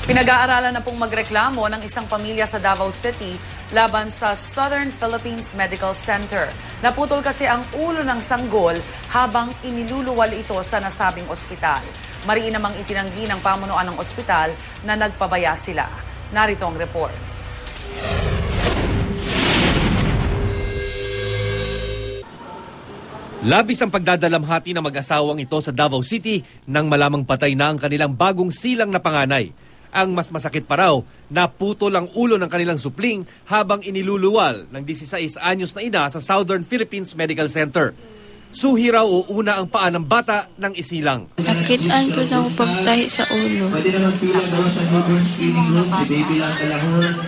Pinag-aaralan na pong magreklamo ng isang pamilya sa Davao City laban sa Southern Philippines Medical Center. Naputol kasi ang ulo ng sanggol habang iniluluwal ito sa nasabing ospital. Mariin namang itinanggi ng pamunuan ng ospital na nagpabaya sila. Narito ang report. Labis ang pagdadalamhati ng mag-asawang ito sa Davao City nang malamang patay na ang kanilang bagong silang na panganay. Ang mas masakit pa raw, naputol ang ulo ng kanilang supling habang iniluluwal ng 16 anyos na ina sa Southern Philippines Medical Center. Suhi raw o una ang paa ng bata ng isilang. Sakitan po na ako pagtahi sa ulo.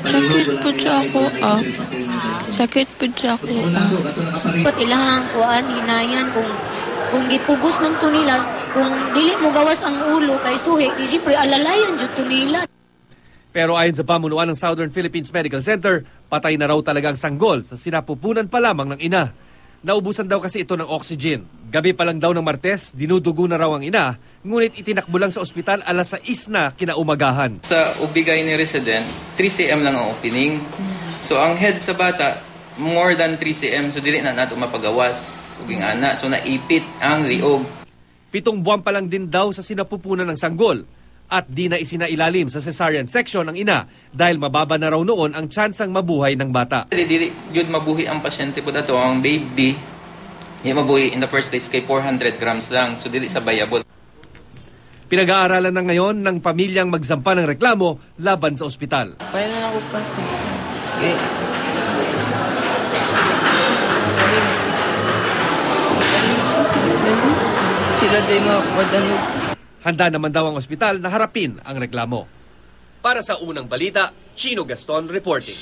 Sakit po siya ako Sakit po siya ako Pat ilang kuan hinayan kung gipugos man to nila, kung dili mo gawas ang ulo kay suhi, di siyempre alalayan jud to nila. Pero ayon sa pamunuan ng Southern Philippines Medical Center, patay na raw talagang sanggol sa sinapupunan pa lamang ng ina. Naubusan daw kasi ito ng oxygen. Gabi pa lang daw ng Martes, dinudugo na raw ang ina, ngunit itinakbo lang sa ospital alas 6 na kinaumagahan. Sa ubigay ni resident, 3 cm lang ang opening. So ang head sa bata, more than 3 cm, so dili na nato mapagawas. Uging ana, so naipit ang liog. 7 buwan pa lang din daw sa sinapupunan ng sanggol at di na isinailalim sa cesarean section ng ina dahil mababa na raw noon ang tsansang mabuhay ng bata. Dili yun mabuhi ang pasyente po dato, ang baby, di mabuhi in the first place kay 400 grams lang, so dili sa viable. Pinag-aaralan na ngayon ng pamilyang magsampa ng reklamo laban sa ospital. Kaya na ako kasi. Sila day mawadano. Handa naman daw ang ospital na harapin ang reklamo. Para sa Unang Balita, Chino Gaston reporting.